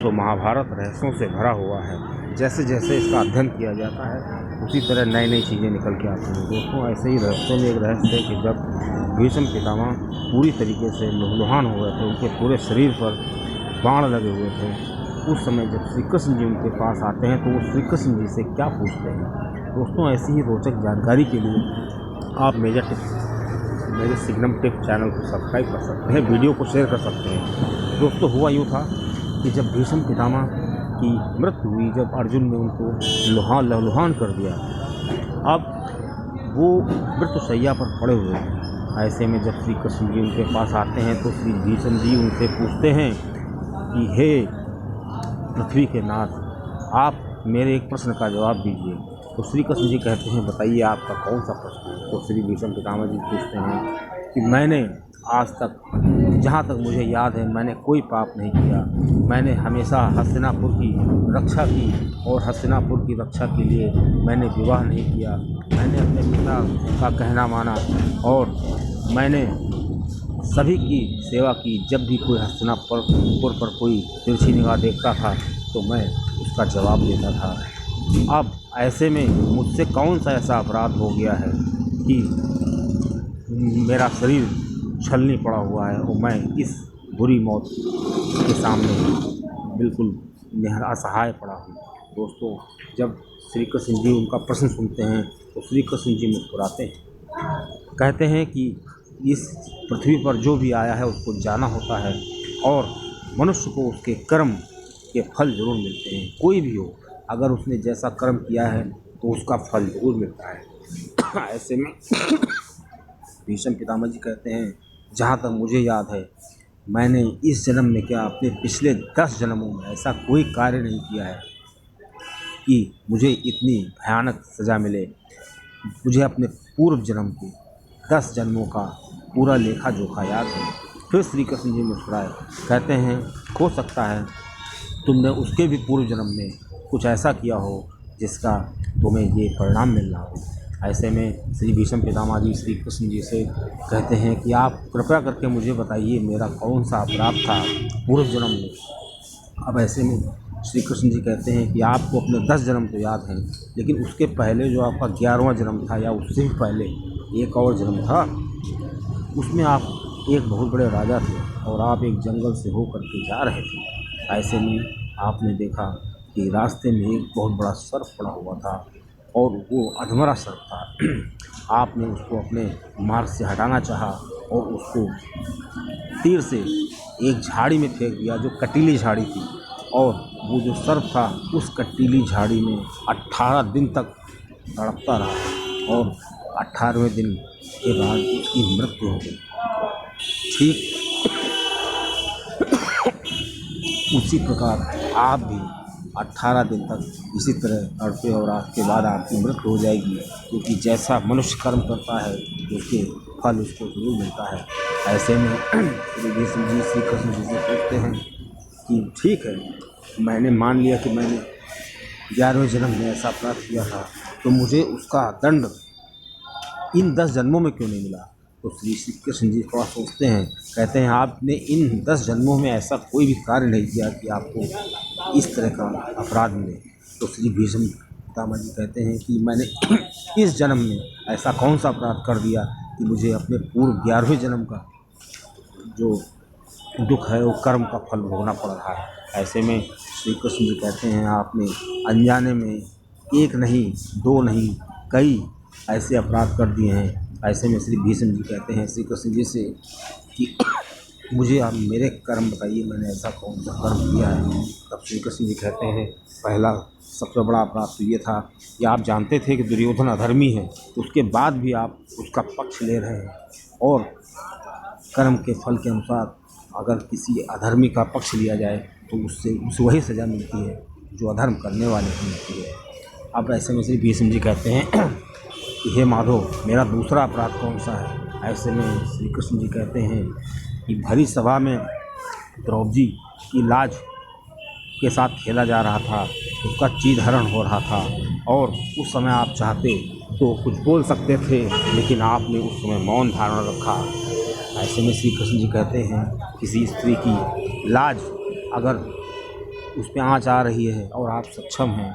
तो महाभारत रहस्यों से भरा हुआ है। जैसे जैसे इसका अध्ययन किया जाता है उसी तरह नई नई चीज़ें निकल के आती हैं। दोस्तों, ऐसे ही रहस्यों में एक रहस्य है कि जब भीष्म पितामह पूरी तरीके से लुहलुहान हो गए थे, उनके पूरे शरीर पर बाण लगे हुए थे, उस समय जब श्री कृष्ण जी उनके पास आते हैं तो वो श्री कृष्ण जी से क्या पूछते हैं। दोस्तों, ऐसी ही रोचक जानकारी के लिए आप मेरे सिग्नम टिप्स चैनल को सब्सक्राइब कर सकते हैं, वीडियो को शेयर कर सकते हैं। दोस्तों, हुआ यूँ था कि जब भीष्म पितामह की मृत्यु हुई, जब अर्जुन ने उनको लहूलुहान कर दिया, अब वो मृत्युशैया पर पड़े हुए हैं। ऐसे में जब श्री कृष्ण जी उनके पास आते हैं तो श्री भीष्म जी उनसे पूछते हैं कि हे पृथ्वी के नाथ, आप मेरे एक प्रश्न का जवाब दीजिए। तो श्री कृष्ण जी कहते हैं, बताइए आपका कौन सा प्रश्न है। तो श्री भीष्म पितामह जी पूछते हैं कि मैंने आज तक, जहाँ तक मुझे याद है, मैंने कोई पाप नहीं किया। मैंने हमेशा हस्तिनापुर की रक्षा की और हस्तिनापुर की रक्षा के लिए मैंने विवाह नहीं किया। मैंने अपने पिता का कहना माना और मैंने सभी की सेवा की। जब भी कोई हस्तिनापुर पर कोई तिरछी निगाह देखता था तो मैं उसका जवाब देता था। अब ऐसे में मुझसे कौन सा ऐसा अपराध हो गया है कि मेरा शरीर छलनी पड़ा हुआ है और मैं इस बुरी मौत के सामने बिल्कुल असहाय पड़ा हूँ। दोस्तों, जब श्री कृष्ण जी उनका प्रश्न सुनते हैं तो श्री कृष्ण जी मुस्कुराते हैं, कहते हैं कि इस पृथ्वी पर जो भी आया है उसको जाना होता है और मनुष्य को उसके कर्म के फल जरूर मिलते हैं। कोई भी हो, अगर उसने जैसा कर्म किया है तो उसका फल जरूर मिलता है। ऐसे में भीष्म पितामह जी कहते हैं, जहाँ तक मुझे याद है, मैंने इस जन्म में क्या, अपने पिछले 10 जन्मों में ऐसा कोई कार्य नहीं किया है कि मुझे इतनी भयानक सज़ा मिले। मुझे अपने पूर्व जन्म के 10 जन्मों का पूरा लेखा जोखा याद है। फिर श्री कृष्ण जी मुस्कुराए, कहते हैं, हो सकता है तुमने उसके भी पूर्व जन्म में कुछ ऐसा किया हो जिसका तुम्हें ये परिणाम मिल रहा हो। ऐसे में श्री भीष्म पितामह जी श्री कृष्ण जी से कहते हैं कि आप कृपया करके मुझे बताइए मेरा कौन सा अपराध था पूर्व जन्म में। अब ऐसे में श्री कृष्ण जी कहते हैं कि आपको अपने 10 जन्म तो याद हैं, लेकिन उसके पहले जो आपका 11वां जन्म था या उससे भी पहले एक और जन्म था, उसमें आप एक बहुत बड़े राजा थे और आप एक जंगल से होकर के जा रहे थे। ऐसे में आपने देखा कि रास्ते में एक बहुत बड़ा सर्प पड़ा हुआ था और वो अधमरा सर्प था। आपने उसको अपने मार्ग से हटाना चाहा और उसको तीर से एक झाड़ी में फेंक दिया जो कटीली झाड़ी थी, और वो जो सर्प था उस कटीली झाड़ी में 18 दिन तक तड़पता रहा और 18वें दिन के बाद उसकी मृत्यु हो गई। ठीक उसी प्रकार आप भी 18 दिन तक इसी तरह तड़पे और आपके बाद आपकी मृत्यु हो जाएगी, क्योंकि जैसा मनुष्य कर्म करता है उसके फल उसको जरूर मिलता है। ऐसे में श्री भीष्म जी श्री कृष्ण जी से पूछते हैं कि ठीक है, मैंने मान लिया कि मैंने 11वें जन्म में ऐसा अपराध किया था, तो मुझे उसका दंड इन 10 जन्मों में क्यों नहीं मिला। तो श्री कृष्ण जी थोड़ा सोचते हैं, कहते हैं, आपने इन 10 जन्मों में ऐसा कोई भी कार्य नहीं किया कि आपको इस तरह का अपराध मिले। तो श्री भीष्म पितामह जी कहते हैं कि मैंने इस जन्म में ऐसा कौन सा अपराध कर दिया कि मुझे अपने पूर्व 11वें जन्म का जो दुख है वो कर्म का फल भोगना पड़ रहा है। ऐसे में श्री कृष्ण जी कहते हैं, आपने अनजाने में एक नहीं, 2 नहीं, कई ऐसे अपराध कर दिए हैं। ऐसे में श्री भीष्म जी कहते हैं श्री कृष्ण जी से कि मुझे आप मेरे कर्म बताइए, मैंने ऐसा कौन सा कर्म किया है। तब श्री कृष्ण जी कहते हैं, पहला सबसे बड़ा अपराध तो ये था कि आप जानते थे कि दुर्योधन अधर्मी है, तो उसके बाद भी आप उसका पक्ष ले रहे हैं, और कर्म के फल के अनुसार अगर किसी अधर्मी का पक्ष लिया जाए तो उससे वही सज़ा मिलती है जो अधर्म करने वाले को मिलती है। अब ऐसे में श्री भीष्म जी कहते हैं कि हे माधव, मेरा दूसरा अपराध कौन सा है। ऐसे में श्री कृष्ण जी कहते हैं कि भरी सभा में द्रौपदी की लाज के साथ खेला जा रहा था, उसका चीरहरण हो रहा था, और उस समय आप चाहते तो कुछ बोल सकते थे, लेकिन आपने उस समय मौन धारण रखा। ऐसे में श्री कृष्ण जी कहते हैं, किसी स्त्री की लाज अगर उस पर आँच आ रही है और आप सक्षम हैं,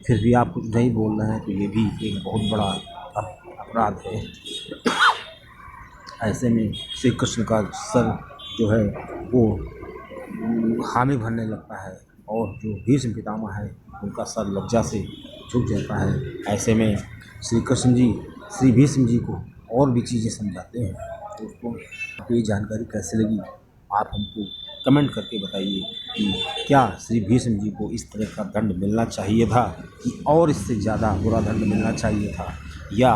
फिर भी आप कुछ नहीं बोल रहे हैं, तो ये भी एक बहुत बड़ा अपराध है। ऐसे में श्री कृष्ण का सर जो है वो हामी भरने लगता है और जो भीष्म पितामह है उनका सर लज्जा से झुक जाता है। ऐसे में श्री कृष्ण जी श्री भीष्म जी को और भी चीज़ें समझाते हैं। दोस्तों, आपको ये जानकारी कैसे लगी, आप हमको कमेंट करके बताइए कि क्या श्री भीष्म जी को इस तरह का दंड मिलना चाहिए था कि और इससे ज़्यादा बुरा दंड मिलना चाहिए था, या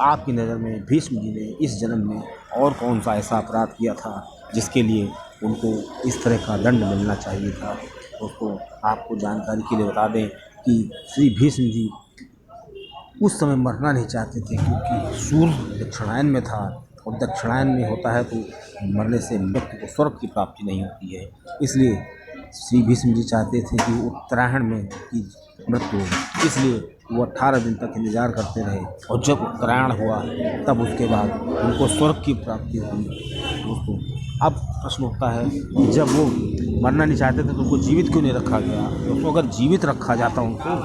आपकी नज़र में भीष्म जी ने इस जन्म में और कौन सा ऐसा अपराध किया था जिसके लिए उनको इस तरह का दंड मिलना चाहिए था। दोस्तों, आपको जानकारी के लिए बता दें कि श्री भीष्म जी उस समय मरना नहीं चाहते थे, क्योंकि सूर्य दक्षिणायन में था और दक्षिणायन में होता है तो मरने से व्यक्ति को स्वर्ग की प्राप्ति नहीं होती है। इसलिए श्री भीष्म जी चाहते थे कि उत्तरायण में की मृत्यु हो, इसलिए वो 18 दिन तक इंतजार करते रहे और जब उत्तरायण हुआ तब उसके बाद उनको स्वर्ग की प्राप्ति हुई। दोस्तों, अब प्रश्न उठता है कि जब वो मरना नहीं चाहते थे तो उनको जीवित क्यों नहीं रखा गया। दोस्तों, अगर जीवित रखा जाता उनको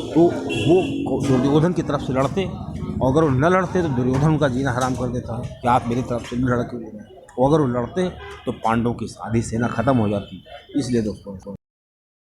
तो वो दुर्योधन की तरफ से लड़ते, और अगर वो न लड़ते तो दुर्योधन उनका जीना हराम कर देता कि आप मेरी तरफ से नहीं लड़ क्यों रहे हैं। और अगर वो लड़ते तो पांडवों की आधी सेना खत्म हो जाती। इसलिए दोस्तों